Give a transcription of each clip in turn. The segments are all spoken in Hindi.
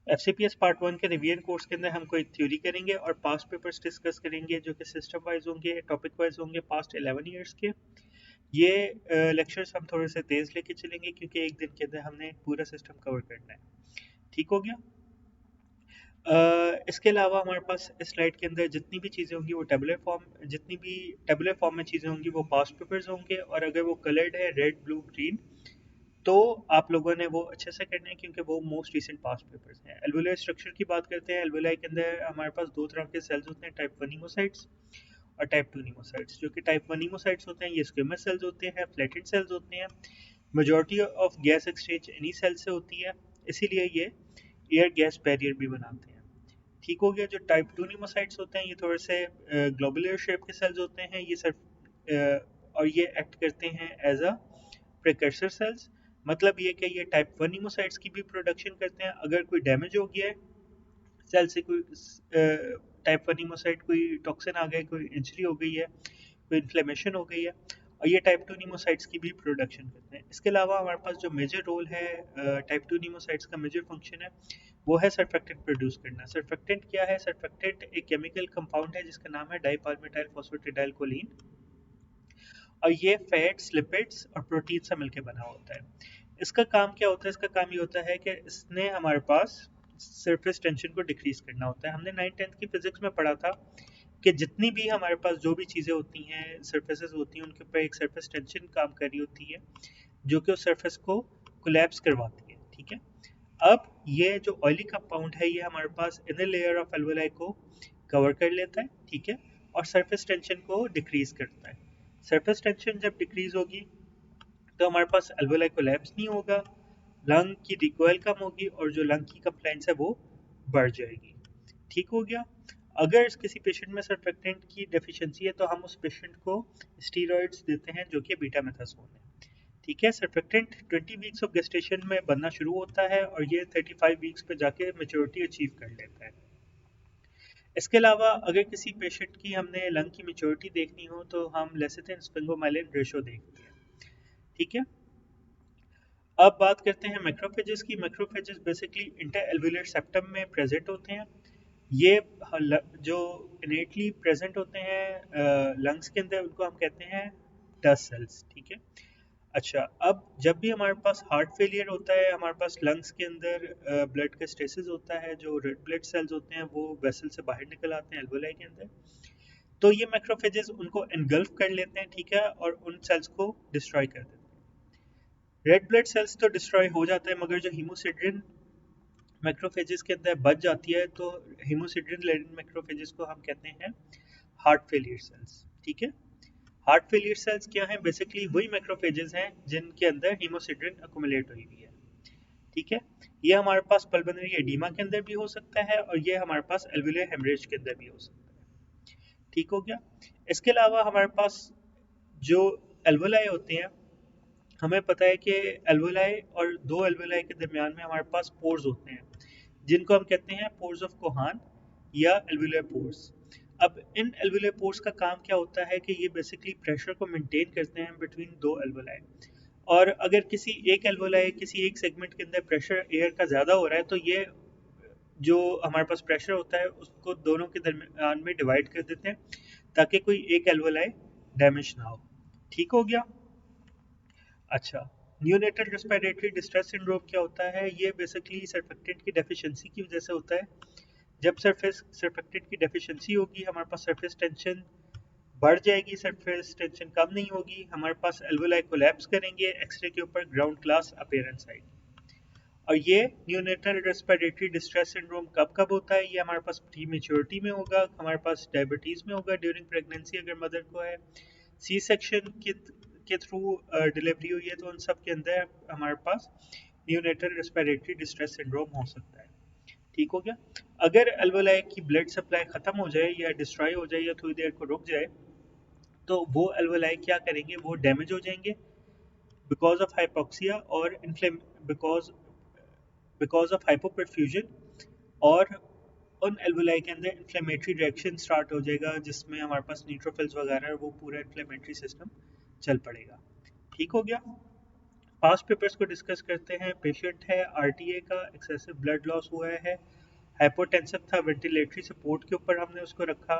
FCPS पार्ट 1 के रिवीजन कोर्स के अंदर हम कोई थ्योरी करेंगे और पास्ट पेपर्स डिस्कस करेंगे जो कि सिस्टम वाइज होंगे, टॉपिक वाइज होंगे पास्ट 11 ईयर्स के। ये लेक्चर्स हम थोड़े से तेज़ लेके चलेंगे क्योंकि एक दिन के अंदर हमने पूरा सिस्टम कवर करना है। ठीक हो गया? इसके अलावा हमारे पास इस स्लाइड के अंदर जितनी भी चीज़ें होंगी वो टेबुलर फॉर्म में चीज़ें होंगी वो पास्ट पेपर्स होंगे, और अगर वो कलर्ड है रेड ब्लू ग्रीन तो आप लोगों ने वो अच्छे से करना है क्योंकि वो मोस्ट रिसेंट पास्ट पेपर्स हैं। एल्वेोलाई स्ट्रक्चर की बात करते हैं। एल्वेोलाई के अंदर हमारे पास दो तरह के सेल्स होते हैं, टाइप 1 नीमोसाइट्स और टाइप 2 नीमोसाइट्स। जो कि टाइप 1 नीमोसाइट्स होते हैं ये स्क्विमस सेल्स होते हैं, फ्लैटेड सेल्स होते हैं। मेजॉरिटी ऑफ गैस एक्सचेंज इन्हीं सेल से होती है, इसीलिए ये एयर गैस बैरियर भी बनाते हैं। ठीक हो गया? जो टाइप 2 न्यूमोसाइट्स होते हैं ये थोड़े से ग्लोबुलर शेप के सेल्स होते हैं, ये सिर्फ और ये एक्ट करते हैं एज अ प्रिकर्सर सेल्स। मतलब ये कि ये टाइप 1 न्यूमोसाइट्स की भी प्रोडक्शन करते हैं। अगर कोई डैमेज हो गया है सेल से, कोई टाइप 1 न्यूमोसाइट, कोई टॉक्सिन आ गया, कोई इंजरी हो गई है, कोई इन्फ्लेमेशन हो गई है, और ये टाइप 2 नीमोसाइट्स की भी प्रोडक्शन करते हैं। इसके अलावा हमारे पास जो मेजर रोल है टाइप 2 नीमोसाइट्स का, मेजर फंक्शन है वो है सरफेक्टेंट प्रोड्यूस करना। सरफेक्टेंट क्या है? सरफेक्टेंट एक केमिकल कंपाउंड है जिसका नाम है डाइपालमिटाइल फॉस्फेटिडाइल कोलीन, और ये फैट्स, लिपिड्स और प्रोटीन से मिलकर बना होता है। इसका काम क्या होता है? इसका काम ये होता है कि इसने हमारे पास सरफेस टेंशन को डिक्रीज करना होता है। हमने 9th-10th की फिजिक्स में पढ़ा था कि जितनी भी हमारे पास जो भी चीज़ें होती हैं, सरफेसेस होती हैं, उनके ऊपर एक सरफेस टेंशन काम कर रही होती है जो कि उस सरफेस को कोलैप्स करवाती है। ठीक है? अब ये जो ऑयली कंपाउंड है ये हमारे पास इनर लेयर ऑफ एल्वेलाई को कवर कर लेता है। ठीक है? और सरफेस टेंशन को डिक्रीज करता है। सरफेस टेंशन जब डिक्रीज होगी तो हमारे पास एल्वेलाई कोलैप्स नहीं होगा, लंग की रिकॉइल कम होगी और जो लंग की कंप्लाइंस है वो बढ़ जाएगी। ठीक हो गया? अगर किसी पेशेंट में सरफेक्टेंट की डेफिशिएंसी है तो हम उस पेशेंट को स्टीरॉइड्स देते हैं जो कि बीटामेथासोन है। ठीक है? सरफेक्टेंट 20 वीक्स ऑफ गेस्टेशन में बनना शुरू होता है और ये 35 वीक्स पे जाके मैच्योरिटी अचीव कर लेता है। इसके अलावा अगर किसी पेशेंट की हमने लंग की मैच्योरिटी देखनी हो तो हम लेसिथिन स्फिंगोमाइलिन रेशो देखते हैं। ठीक है? अब बात करते हैं मैक्रोफेजेस की। मैक्रोफेजेस बेसिकली इंटर सेप्टम में प्रेजेंट होते हैं। ये जो इनेटली प्रेजेंट होते हैं लंग्स के अंदर उनको हम कहते हैं डस्ट सेल्स। ठीक है? अच्छा, अब जब भी हमारे पास हार्ट फेलियर होता है हमारे पास लंग्स के अंदर ब्लड का स्टेसिस होता है, जो रेड ब्लड सेल्स होते हैं वो वेसल से बाहर निकल आते हैं एल्वेलाई के अंदर, तो ये मैक्रोफेजेस उनको एनगल्फ कर लेते हैं। ठीक है? और उन सेल्स को डिस्ट्रॉय कर देते हैं। रेड ब्लड सेल्स तो डिस्ट्रॉय हो जाता है मगर जो हीमोसिड्रिन मैक्रोफेजेस के अंदर बच जाती है तो हीमोसिड्रिन लेडन मैक्रोफेजेस को हम कहते हैं हार्ट फेलियर सेल्स। ठीक है? हार्ट फेलियर सेल्स क्या हैं? बेसिकली वही मैक्रोफेजेस हैं जिनके अंदर हीमोसिड्रिन अकुमुलेट हुई हुई है। ठीक है? ये हमारे पास पल्मोनरी एडीमा के अंदर भी हो सकता है और ये हमारे पास एल्वुलर हेमरेज के अंदर भी हो सकता है। ठीक हो गया? इसके अलावा हमारे पास जो एल्वुलाई होते हैं, हमें पता है कि एल्वुलाई और दो एल्वुलाई के दरमियान में हमारे पास पोर्स होते हैं जिनको हम कहते हैं पोर्स ऑफ कोहान या एल्वुलर पोर्स। अब इन एल्वुलर पोर्स का काम क्या होता है कि ये बेसिकली प्रेशर को मेंटेन करते हैं बिटवीन दो एल्वुलाई। और अगर किसी एक एल्वुलाई, किसी एक सेगमेंट के अंदर प्रेशर एयर का ज़्यादा हो रहा है तो ये जो हमारे पास प्रेशर होता है उसको दोनों के दरमियान में डिवाइड कर देते हैं ताकि कोई एक एल्वुलाई डैमेज ना हो। ठीक हो गया? अच्छा, नियोनेटल रेस्पिरेटरी डिस्ट्रेस सिंड्रोम क्या होता है? ये बेसिकली सरफेक्टेंट की डेफिशिएंसी की वजह से होता है। जब सरफेक्टेंट की डेफिशिएंसी होगी हमारे पास सरफेस टेंशन बढ़ जाएगी, सरफेस टेंशन कम नहीं होगी, हमारे पास एल्वुलाई कोलैप्स करेंगे, एक्सरे के ऊपर ग्राउंड क्लास अपीयरेंस आएगी। और ये नियोनेटल रेस्पिरेटरी डिस्ट्रेस सिंड्रोम कब कब होता है? ये हमारे पास प्री मेच्योरिटी में होगा, हमारे पास डायबिटीज़ में होगा, ड्यूरिंग प्रेगनेंसी अगर मदर को है, सी सेक्शन के थ्रू डिलीवरी हुई है तो उन सब के अंदर हमारे पास नियोनेटल रेस्पिरेटरी डिस्ट्रेस सिंड्रोम हो सकता है। ठीक हो गया? अगर एल्वुलाई की ब्लड सप्लाई ख़त्म हो जाए या डिस्ट्रॉय हो जाए या थोड़ी देर को रुक जाए तो वो एल्वुलाई क्या करेंगे? वो डैमेज हो जाएंगे बिकॉज ऑफ हाइपोक्सिया और इन्फ्लेम बिकॉज ऑफ हाइपोपरफ्यूजन, और उन एल्वुलाई के अंदर इन्फ्लेमेटरी रिएक्शन स्टार्ट हो जाएगा जिसमें हमारे पास न्यूट्रोफिल्स वगैरह वो पूरा इन्फ्लेमेटरी सिस्टम चल पड़ेगा। ठीक हो गया? पास्ट पेपर्स को डिस्कस करते हैं। पेशेंट है आरटीए का, एक्सेसिव ब्लड लॉस हुआ है, हाइपोटेंसिव था, वेंटिलेटरी सपोर्ट के ऊपर हमने उसको रखा।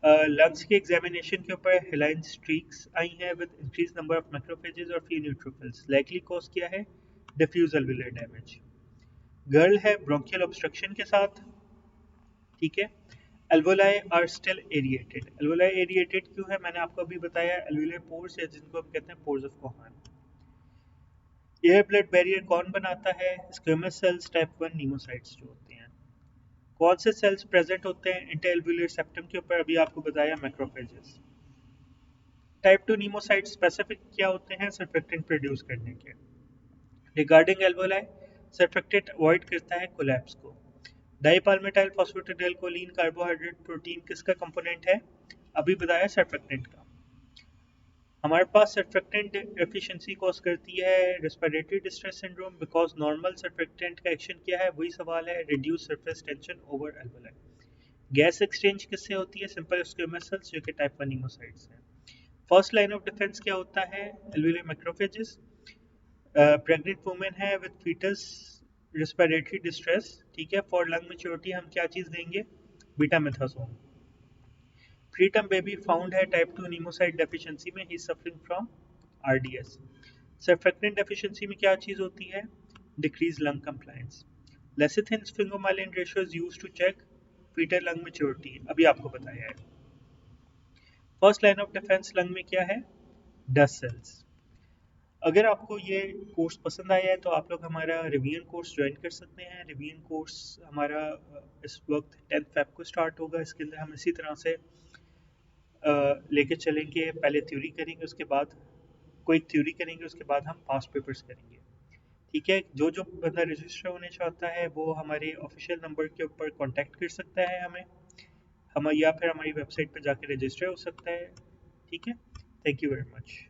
लंग्स के एग्जामिनेशन के ऊपर हेलाइन स्ट्रीक्स आई हैं with increase number of macrophages और फ्यू न्यूट्रोफिल्स। लाइकली कॉज क्या है? Diffuse alveolar damage. गर्ल है ब्रोंकियल ऑब्स्ट्रक्शन के साथ, ठीक है। Alveoli are still aerated. Alveoli aerated क्यों है? मैंने आपको अभी बताया, एल्वुलर पोर्स या जिनको हम कहते हैं pores of Kohn. Air blood barrier कौन बनाता है? स्क्वेमस सेल्स, टाइप 1 नीमोसाइट्स जो होते हैं। कौन से सेल्स प्रेजेंट होते हैं इंटरएल्वुलर सेप्टम के ऊपर? अभी आपको बताया, मैक्रोफेजेस। टाइप 2 नीमोसाइट स्पेसिफिक क्या होते हैं? सर्फेक्टेंट प्रोड्यूस करने के। रिगार्डिंग एल्वोलाई, सर्फेक्टेंट अवॉइड करता है कोलैप्स को। डाइपाल्मिटाइल फॉस्फेटिडाइलकोलिन कार्बोहाइड्रेट प्रोटीन किसका कंपोनेंट है? अभी बताया, सर्फेक्टेंट का। हमारे पास सर्फेक्टेंट एफिशिएंसी कॉज करती है respiratory distress syndrome, because normal surfactant का एक्शन क्या है? वही सवाल है, reduce surface tension over alveoli. Gas exchange किससे होती है? सिंपल स्क्वेमस सेल्स जो कि टाइप 1 नीमोसाइट्स हैं। फर्स्ट लाइन ऑफ डिफेंस क्या होता है? Alveolar macrophages. प्रेग्नेंट वुमेन है विद फीटस, रेस्पिरेटरी डिस्ट्रेस, ठीक है। फॉर लंग मेच्योरिटी हम क्या चीज़ देंगे? बीटामेथासोन। प्रीटर्म बेबी फाउंड है टाइप 2 नीमोसाइट डेफिशिएंसी में, he suffering from RDS. Surfactant deficiency में क्या चीज़ होती है? Decrease lung compliance. Lecithin sphingomyelin ratio is used to check foetal lung maturity, अभी आपको बताया है। First line of defence lung में क्या है? Dust sales. अगर आपको ये कोर्स पसंद आया है तो आप लोग हमारा रिवीजन कोर्स ज्वाइन कर सकते हैं। रिवीजन कोर्स हमारा इस वक्त 10 फेब को स्टार्ट होगा। इसके अंदर हम इसी तरह से लेके चलेंगे। पहले थ्योरी करेंगे, उसके बाद कोई थ्योरी करेंगे, उसके बाद हम पास्ट पेपर्स करेंगे, ठीक है। जो जो बंदा रजिस्टर होने चाहता है वो हमारे ऑफिशियल नंबर के ऊपर कांटेक्ट कर सकता है हमें, हम या फिर हमारी वेबसाइट पर जाकर रजिस्टर हो सकता है, ठीक है। Thank you very much.